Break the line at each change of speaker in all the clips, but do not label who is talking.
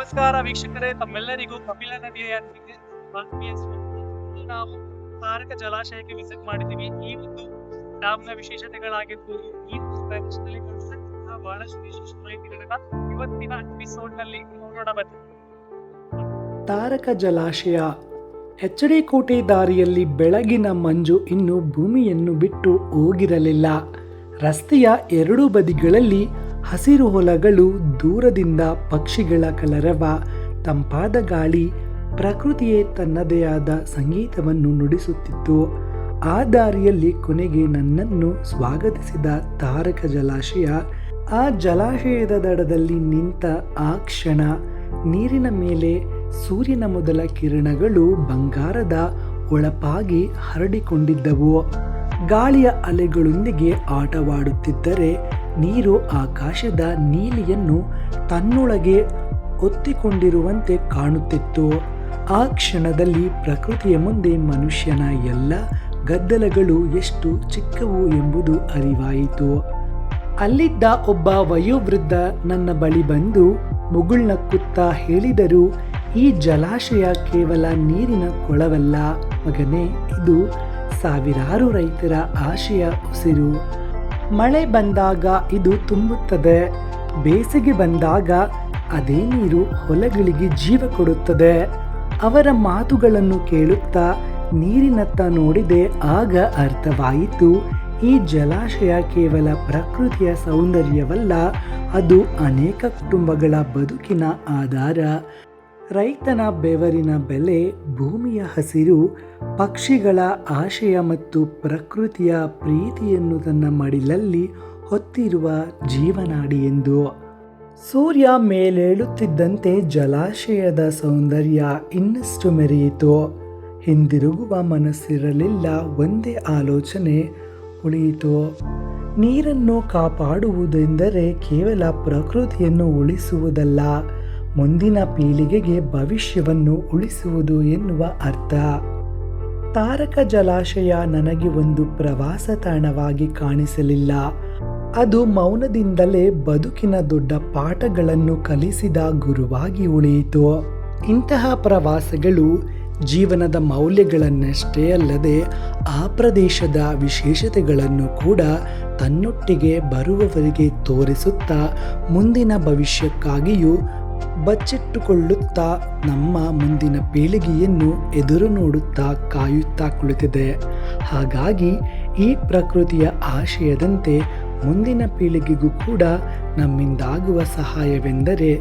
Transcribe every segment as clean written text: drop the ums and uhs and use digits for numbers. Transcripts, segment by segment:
ನಮಸ್ಕಾರ ವೀಕ್ಷಕರೇ, ತಮ್ಮೆಲ್ಲರಿಗೂ ಕಪಿಲ ನದಿಯ ಆತ್ಮೀಯ ಸ್ವಾಗತ. ನಾವು ತಾರಕ ಜಲಾಶಯಕ್ಕೆ ವಿಸಿಟ್ ಮಾಡಿದ್ದೀವಿ. ಈ ಒಂದು ಡ್ಯಾಮ್ನ ವಿಶೇಷತೆಗಳಾಗಿರ್ಬೋದು, ಈ ಪ್ರದೇಶದಲ್ಲಿ ಕಾಣಿಸ್ತಕ್ಕಂತಹ ಬಹಳಷ್ಟು ವಿಶೇಷ ಮಾಹಿತಿಗಳನ್ನ ಇವತ್ತಿನ ಎಪಿಸೋಡ್ ನಲ್ಲಿ ನೋಡೋಣ ಬನ್ನಿ.
ತಾರಕ ಜಲಾಶಯ ಎಚ್.ಡಿ. ಕೋಟೆ ದಾರಿಯಲ್ಲಿ ಬೆಳಗಿನ ಮಂಜು ಇನ್ನೂ ಭೂಮಿಯನ್ನು ಬಿಟ್ಟು ಹೋಗಿರಲಿಲ್ಲ. ರಸ್ತೆಯ ಎರಡೂ ಬದಿಗಳಲ್ಲಿ ಹಸಿರು ಹೊಲಗಳು, ದೂರದಿಂದ ಪಕ್ಷಿಗಳ ಕಲರವ, ತಂಪಾದ ಗಾಳಿ, ಪ್ರಕೃತಿಯೇ ತನ್ನದೇ ಆದ ಸಂಗೀತವನ್ನು ನುಡಿಸುತ್ತಿತ್ತು. ಆ ದಾರಿಯಲ್ಲಿ ಕೊನೆಗೆ ನನ್ನನ್ನು ಸ್ವಾಗತಿಸಿದ ತಾರಕ ಜಲಾಶಯ. ಆ ಜಲಾಶಯದ ದಡದಲ್ಲಿ ನಿಂತ ಆ ಕ್ಷಣ, ನೀರಿನ ಮೇಲೆ ಸೂರ್ಯನ ಮೊದಲ ಕಿರಣಗಳು ಬಂಗಾರದ ಹೊಳಪಾಗಿ ಹರಡಿಕೊಂಡಿದ್ದವು. ಗಾಳಿಯ ಅಲೆಗಳೊಂದಿಗೆ ಆಟವಾಡುತ್ತಿದ್ದರೆ ನೀರು ಆಕಾಶದ ನೀಲಿಯನ್ನು ತನ್ನೊಳಗೆ ಒತ್ತಿಕೊಂಡಿರುವಂತೆ ಕಾಣುತ್ತಿತ್ತು. ಆ ಕ್ಷಣದಲ್ಲಿ ಪ್ರಕೃತಿಯ ಮುಂದೆ ಮನುಷ್ಯನ ಎಲ್ಲ ಗದ್ದಲಗಳು ಎಷ್ಟು ಚಿಕ್ಕವು ಎಂಬುದು ಅರಿವಾಯಿತು. ಅಲ್ಲಿದ್ದ ಒಬ್ಬ ವಯೋವೃದ್ಧ ನನ್ನ ಬಳಿ ಬಂದು ಮುಗುಳ್ನಕ್ಕುತ್ತಾ ಹೇಳಿದರು, ಈ ಜಲಾಶಯ ಕೇವಲ ನೀರಿನ ಕೊಳವಲ್ಲ ಮಗನೇ, ಇದು ಸಾವಿರಾರು ರೈತರ ಆಶೆಯ ಉಸಿರು. ಮಳೆ ಬಂದಾಗ ಇದು ತುಂಬುತ್ತದೆ, ಬೇಸಿಗೆ ಬಂದಾಗ ಅದೇ ನೀರು ಹೊಲಗಳಿಗೆ ಜೀವ ಕೊಡುತ್ತದೆ. ಅವರ ಮಾತುಗಳನ್ನು ಕೇಳುತ್ತಾ ನೀರಿನತ್ತ ನೋಡಿದೆ. ಆಗ ಅರ್ಥವಾಯಿತು, ಈ ಜಲಾಶಯ ಕೇವಲ ಪ್ರಕೃತಿಯ ಸೌಂದರ್ಯವಲ್ಲ, ಅದು ಅನೇಕ ಕುಟುಂಬಗಳ ಬದುಕಿನ ಆಧಾರ. ರೈತನ ಬೆವರಿನ ಬೆಲೆ, ಭೂಮಿಯ ಹಸಿರು, ಪಕ್ಷಿಗಳ ಆಶಯ ಮತ್ತು ಪ್ರಕೃತಿಯ ಪ್ರೀತಿಯನ್ನು ತನ್ನ ಮಡಿಲಲ್ಲಿ ಹೊತ್ತಿರುವ ಜೀವನಾಡಿ ಎಂದು. ಸೂರ್ಯ ಮೇಲೇಳುತ್ತಿದ್ದಂತೆ ಜಲಾಶಯದ ಸೌಂದರ್ಯ ಇನ್ನಷ್ಟು ಮೆರೆಯಿತು. ಹಿಂದಿರುಗುವ ಮನಸ್ಸಿರಲಿಲ್ಲ, ಒಂದೇ ಆಲೋಚನೆ ಉಳಿಯಿತು. ನೀರನ್ನು ಕಾಪಾಡುವುದೆಂದರೆ ಕೇವಲ ಪ್ರಕೃತಿಯನ್ನು ಉಳಿಸುವುದಲ್ಲ, ಮುಂದಿನ ಪೀಳಿಗೆಗೆ ಭವಿಷ್ಯವನ್ನು ಉಳಿಸುವುದು ಎನ್ನುವ ಅರ್ಥ. ತಾರಕ ಜಲಾಶಯ ನನಗೆ ಒಂದು ಪ್ರವಾಸ ತಾಣವಾಗಿ ಕಾಣಿಸಲಿಲ್ಲ, ಅದು ಮೌನದಿಂದಲೇ ಬದುಕಿನ ದೊಡ್ಡ ಪಾಠಗಳನ್ನು ಕಲಿಸಿದ ಗುರುವಾಗಿ ಉಳಿಯಿತು. ಇಂತಹ ಪ್ರವಾಸಗಳು ಜೀವನದ ಮೌಲ್ಯಗಳನ್ನಷ್ಟೇ ಅಲ್ಲದೆ ಆ ಪ್ರದೇಶದ ವಿಶೇಷತೆಗಳನ್ನು ಕೂಡ ತನ್ನೊಟ್ಟಿಗೆ ಬರುವವರಿಗೆ ತೋರಿಸುತ್ತಾ ಮುಂದಿನ ಭವಿಷ್ಯಕ್ಕಾಗಿಯೂ ಬಚ್ಚಿಟ್ಟುಕೊಳ್ಳುತ್ತಾ ನಮ್ಮ ಮುಂದಿನ ಪೀಳಿಗೆಯನ್ನು ಎದುರು ನೋಡುತ್ತಾ ಕಾಯುತ್ತಾ ಕುಳಿತಿದೆ. ಹಾಗಾಗಿ ಈ ಪ್ರಕೃತಿಯ ಆಶಯದಂತೆ ಮುಂದಿನ ಪೀಳಿಗೆಗೂ ಕೂಡ ನಮ್ಮಿಂದಾಗುವ ಸಹಾಯವೆಂದರೆ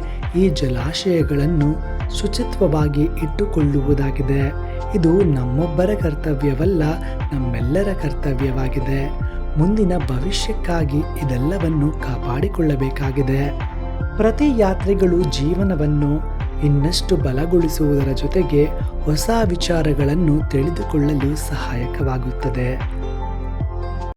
ಈ ಜಲಾಶಯಗಳನ್ನು ಶುಚಿತ್ವವಾಗಿ ಇಟ್ಟುಕೊಳ್ಳುವುದಾಗಿದೆ. ಇದು ನಮ್ಮೊಬ್ಬರ ಕರ್ತವ್ಯವಲ್ಲ, ನಮ್ಮೆಲ್ಲರ ಕರ್ತವ್ಯವಾಗಿದೆ. ಮುಂದಿನ ಭವಿಷ್ಯಕ್ಕಾಗಿ ಇದೆಲ್ಲವನ್ನು ಕಾಪಾಡಿಕೊಳ್ಳಬೇಕಾಗಿದೆ. ಪ್ರತಿ ಯಾತ್ರೆಗಳು ಜೀವನವನ್ನು ಇನ್ನಷ್ಟು ಬಲಗೊಳಿಸುವುದರ ಜೊತೆಗೆ ಹೊಸ ವಿಚಾರಗಳನ್ನು ತಿಳಿದುಕೊಳ್ಳಲು ಸಹಾಯಕವಾಗುತ್ತದೆ.